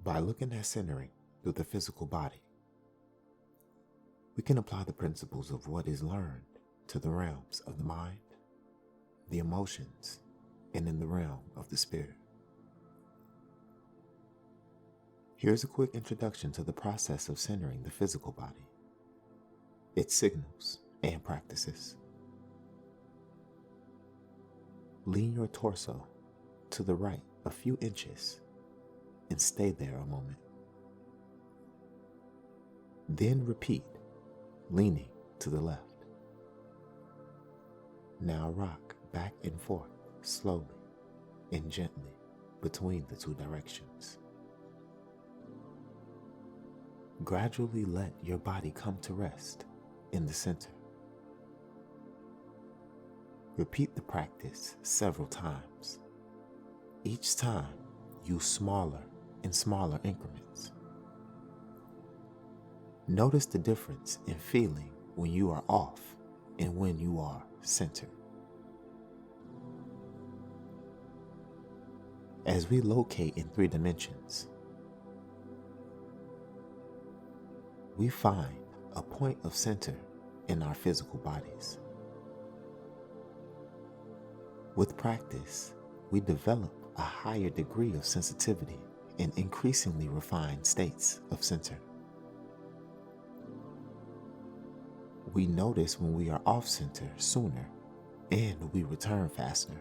By looking at centering through the physical body, we can apply the principles of what is learned to the realms of the mind, the emotions, and in the realm of the spirit. Here's a quick introduction to the process of centering the physical body, its signals and practices. Lean your torso to the right a few inches and stay there a moment. Then repeat, leaning to the left. Now rock back and forth slowly and gently between the two directions. Gradually let your body come to rest in the center. Repeat the practice several times. Each time, use smaller and smaller increments. Notice the difference in feeling when you are off and when you are centered. As we locate in 3 dimensions, we find a point of center in our physical bodies. With practice, we develop a higher degree of sensitivity and increasingly refined states of center. We notice when we are off center sooner and we return faster.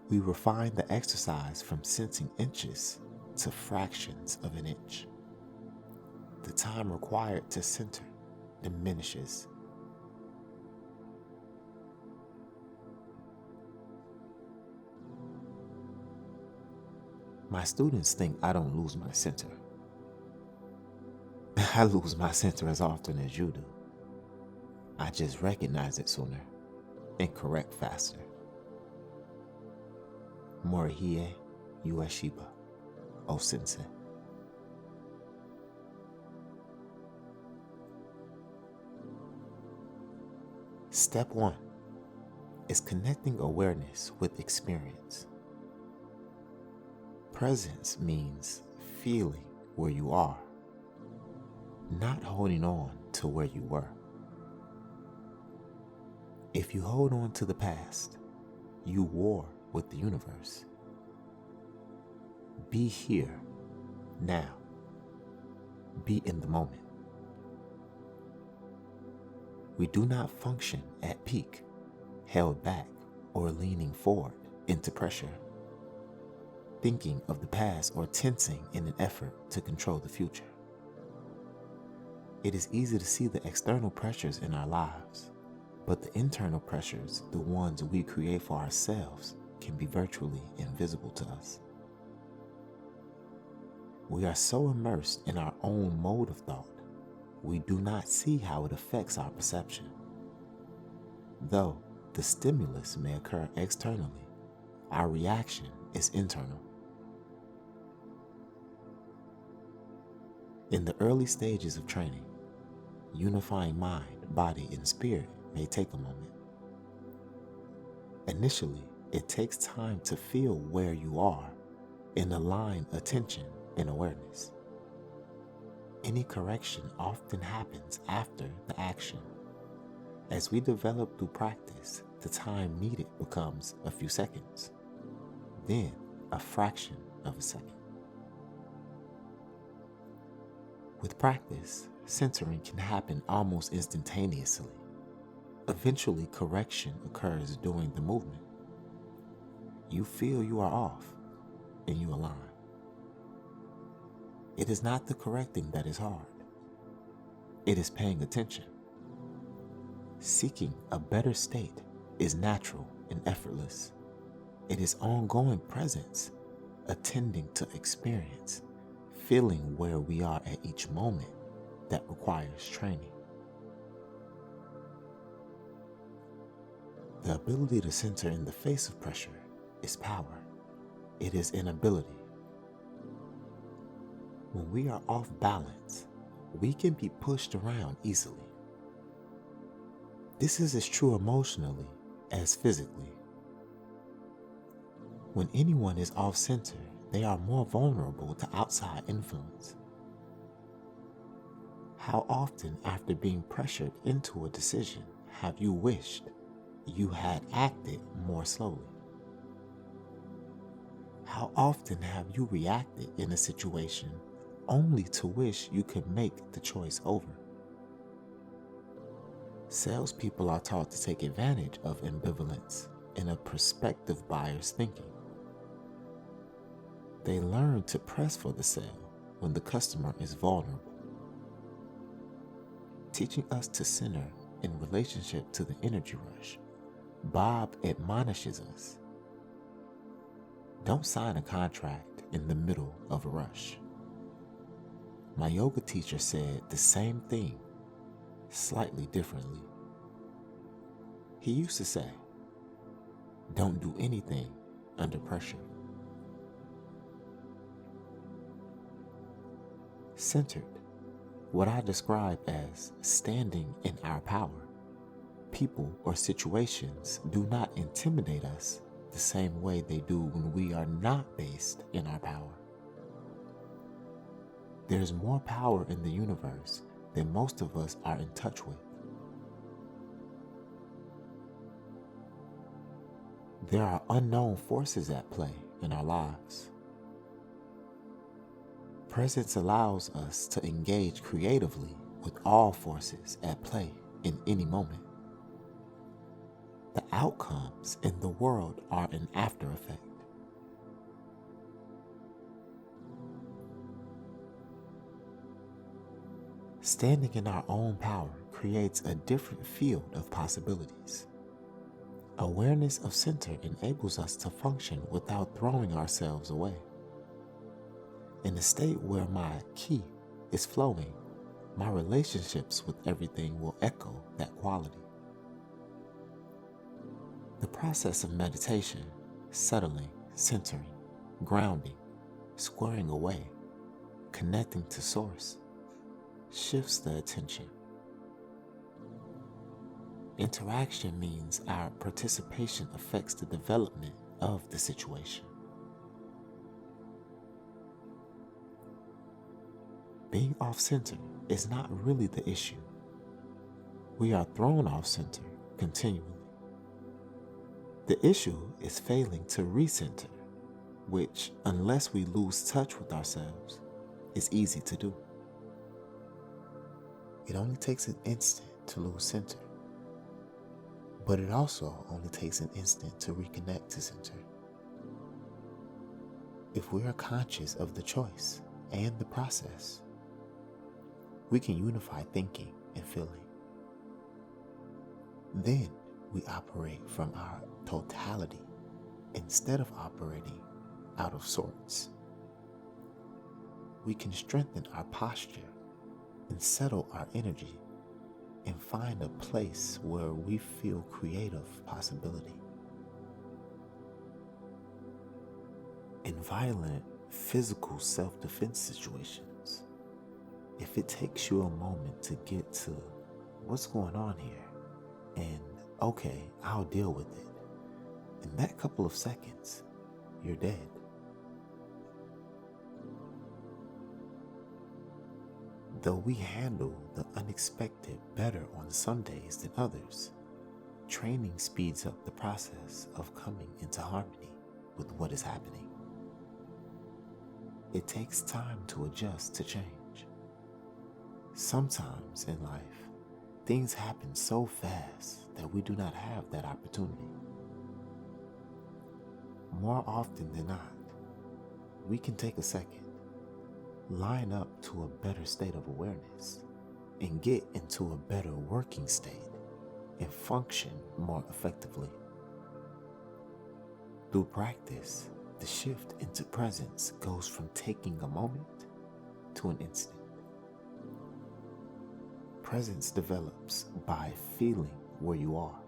We refine the exercise from sensing inches to fractions of an inch. The time required to center diminishes. My students think I don't lose my center. I lose my center as often as you do. I just recognize it sooner and correct faster. Morihei Ueshiba, O Sensei. Step 1 is connecting awareness with experience. Presence means feeling where you are, not holding on to where you were. If you hold on to the past, you war with the universe. Be here, now. Be in the moment. We do not function at peak, held back or leaning forward into pressure, thinking of the past or tensing in an effort to control the future. It is easy to see the external pressures in our lives, but the internal pressures, the ones we create for ourselves, can be virtually invisible to us. We are so immersed in our own mode of thought, we do not see how it affects our perception. Though the stimulus may occur externally, our reaction is internal. In the early stages of training, unifying mind, body, and spirit may take a moment. Initially, it takes time to feel where you are and align attention and awareness. Any correction often happens after the action. As we develop through practice, the time needed becomes a few seconds, then a fraction of a second. With practice, centering can happen almost instantaneously. Eventually, correction occurs during the movement. You feel you are off, and you align. It is not the correcting that is hard. It is paying attention. Seeking a better state is natural and effortless. It is ongoing presence, attending to experience, feeling where we are at each moment that requires training. The ability to center in the face of pressure is power. It is an ability. When we are off balance, we can be pushed around easily. This is as true emotionally as physically. When anyone is off center, they are more vulnerable to outside influence. How often, after being pressured into a decision, have you wished you had acted more slowly? How often have you reacted in a situation only to wish you could make the choice over? Salespeople are taught to take advantage of ambivalence in a prospective buyer's thinking. They learn to press for the sale when the customer is vulnerable, teaching us to center in relationship to the energy rush. Bob admonishes us, don't sign a contract in the middle of a rush. My yoga teacher said the same thing, slightly differently. He used to say, don't do anything under pressure. Centered, what I describe as standing in our power. People or situations do not intimidate us the same way they do when we are not based in our power. There's more power in the universe than most of us are in touch with. There are unknown forces at play in our lives. Presence allows us to engage creatively with all forces at play in any moment. The outcomes in the world are an after effect. Standing in our own power creates a different field of possibilities. Awareness of center enables us to function without throwing ourselves away. In a state where my ki is flowing, my relationships with everything will echo that quality. The process of meditation, settling, centering, grounding, squaring away, connecting to source, shifts the attention. Interaction means our participation affects the development of the situation. Being off-center is not really the issue. We are thrown off-center continually. The issue is failing to recenter, which, unless we lose touch with ourselves, is easy to do. It only takes an instant to lose center, but it also only takes an instant to reconnect to center. If we are conscious of the choice and the process, we can unify thinking and feeling. Then we operate from our totality instead of operating out of sorts. We can strengthen our posture and settle our energy and find a place where we feel creative possibility. In violent physical self-defense situations, if it takes you a moment to get to what's going on here and okay, I'll deal with it, in that couple of seconds, you're dead. Though we handle the unexpected better on some days than others, training speeds up the process of coming into harmony with what is happening. It takes time to adjust to change. Sometimes in life, things happen so fast that we do not have that opportunity. More often than not, we can take a second, line up to a better state of awareness, and get into a better working state and function more effectively. Through practice, the shift into presence goes from taking a moment to an instant. Presence develops by feeling where you are,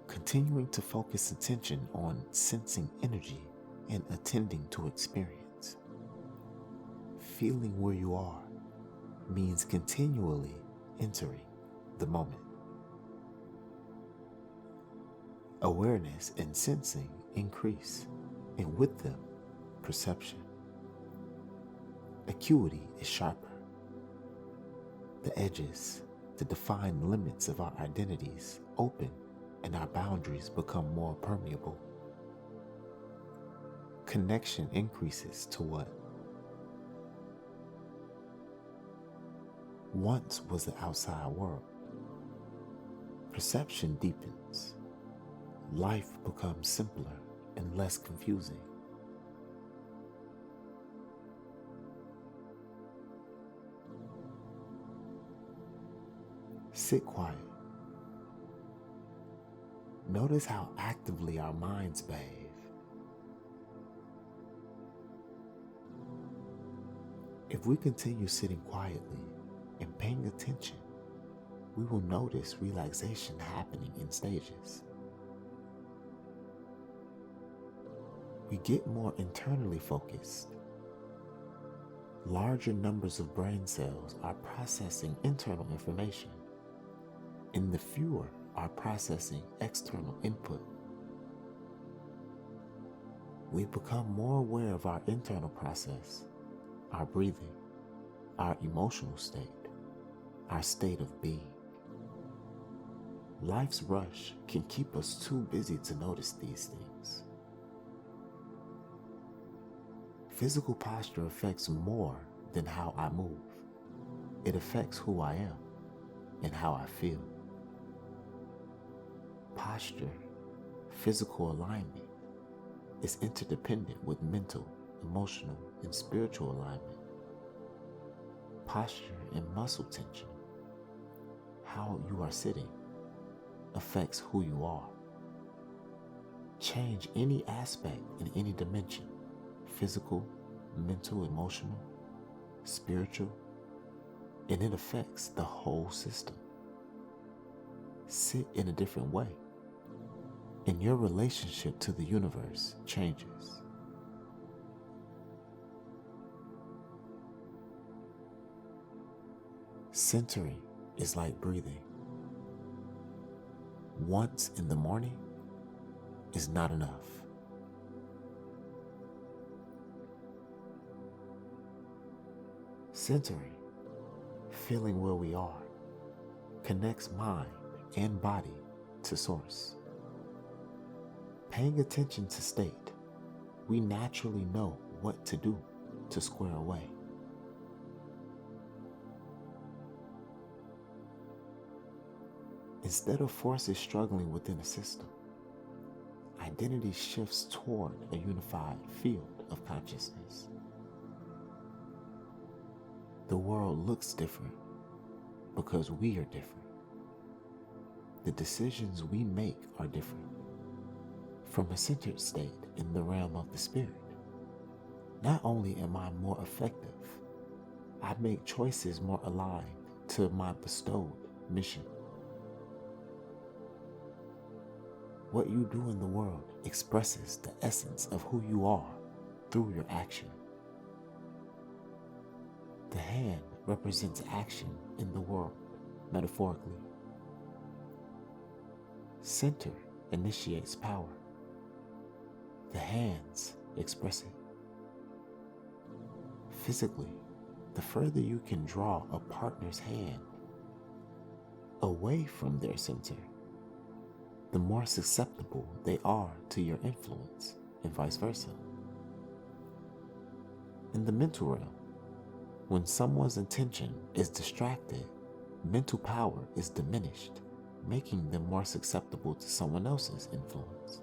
continuing to focus attention on sensing energy and attending to experience. Feeling where you are means continually entering the moment. Awareness and sensing increase, and with them, perception. Acuity is sharper. The edges, the defined limits of our identities open, and our boundaries become more permeable. Connection increases to what once was the outside world. Perception deepens. Life becomes simpler and less confusing. Sit quiet. Notice how actively our minds behave. If we continue sitting quietly and paying attention, we will notice relaxation happening in stages. We get more internally focused. Larger numbers of brain cells are processing internal information, and the fewer are processing external input. We become more aware of our internal process, our breathing, our emotional state, our state of being. Life's rush can keep us too busy to notice these things. Physical posture affects more than how I move. It affects who I am and how I feel. Posture, physical alignment, is interdependent with mental, emotional, and spiritual alignment. Posture and muscle tension, how you are sitting, affects who you are. Change any aspect in any dimension, physical, mental, emotional, spiritual, and it affects the whole system. Sit in a different way, and your relationship to the universe changes. Centering is like breathing. Once in the morning is not enough. Centering, feeling where we are, connects mind and body to source. Paying attention to state, we naturally know what to do to square away. Instead of forces struggling within a system, identity shifts toward a unified field of consciousness. The world looks different because we are different. The decisions we make are different. From a centered state in the realm of the spirit, not only am I more effective, I make choices more aligned to my bestowed mission. What you do in the world expresses the essence of who you are through your action. The hand represents action in the world, metaphorically. Center initiates power. The hands express it. Physically, the further you can draw a partner's hand away from their center, the more susceptible they are to your influence, and vice versa. In the mental realm, when someone's attention is distracted, mental power is diminished, making them more susceptible to someone else's influence.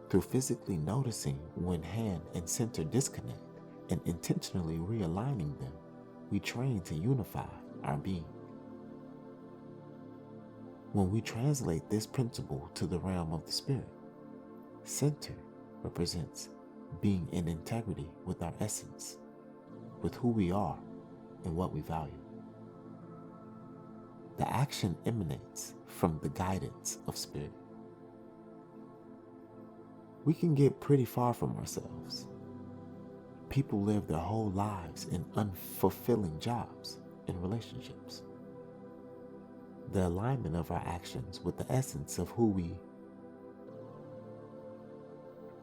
Through physically noticing when hand and center disconnect and intentionally realigning them, we train to unify our being. When we translate this principle to the realm of the spirit, center represents being in integrity with our essence, with who we are and what we value. The action emanates from the guidance of spirit. We can get pretty far from ourselves. People live their whole lives in unfulfilling jobs and relationships. The alignment of our actions with the essence of who we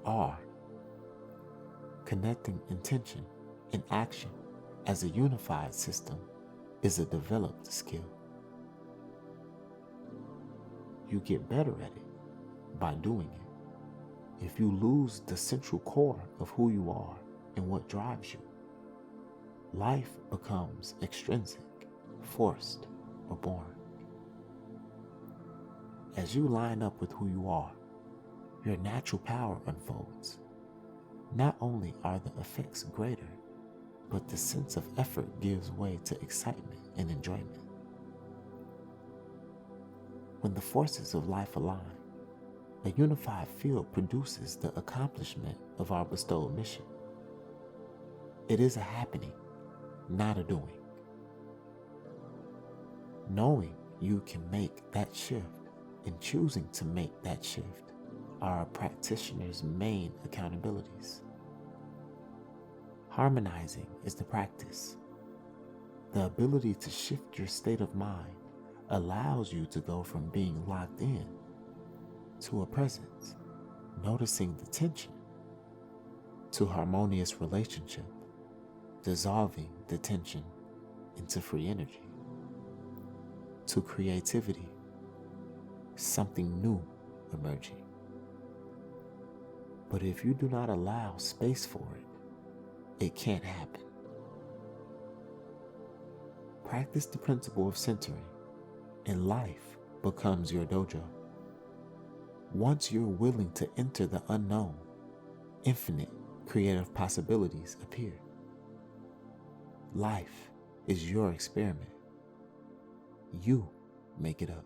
are. Connecting intention and action as a unified system is a developed skill. You get better at it by doing it. If you lose the central core of who you are and what drives you, life becomes extrinsic, forced, or boring. As you line up with who you are, your natural power unfolds. Not only are the effects greater, but the sense of effort gives way to excitement and enjoyment. When the forces of life align, a unified field produces the accomplishment of our bestowed mission. It is a happening, not a doing. Knowing you can make that shift and choosing to make that shift are a practitioner's main accountabilities. Harmonizing is the practice. The ability to shift your state of mind allows you to go from being locked in to a presence, noticing the tension, to harmonious relationship, dissolving the tension into free energy, to creativity, something new emerging. But if you do not allow space for it, it can't happen. Practice the principle of centering, and life becomes your dojo. Once you're willing to enter the unknown, infinite creative possibilities appear. Life is your experiment. You make it up.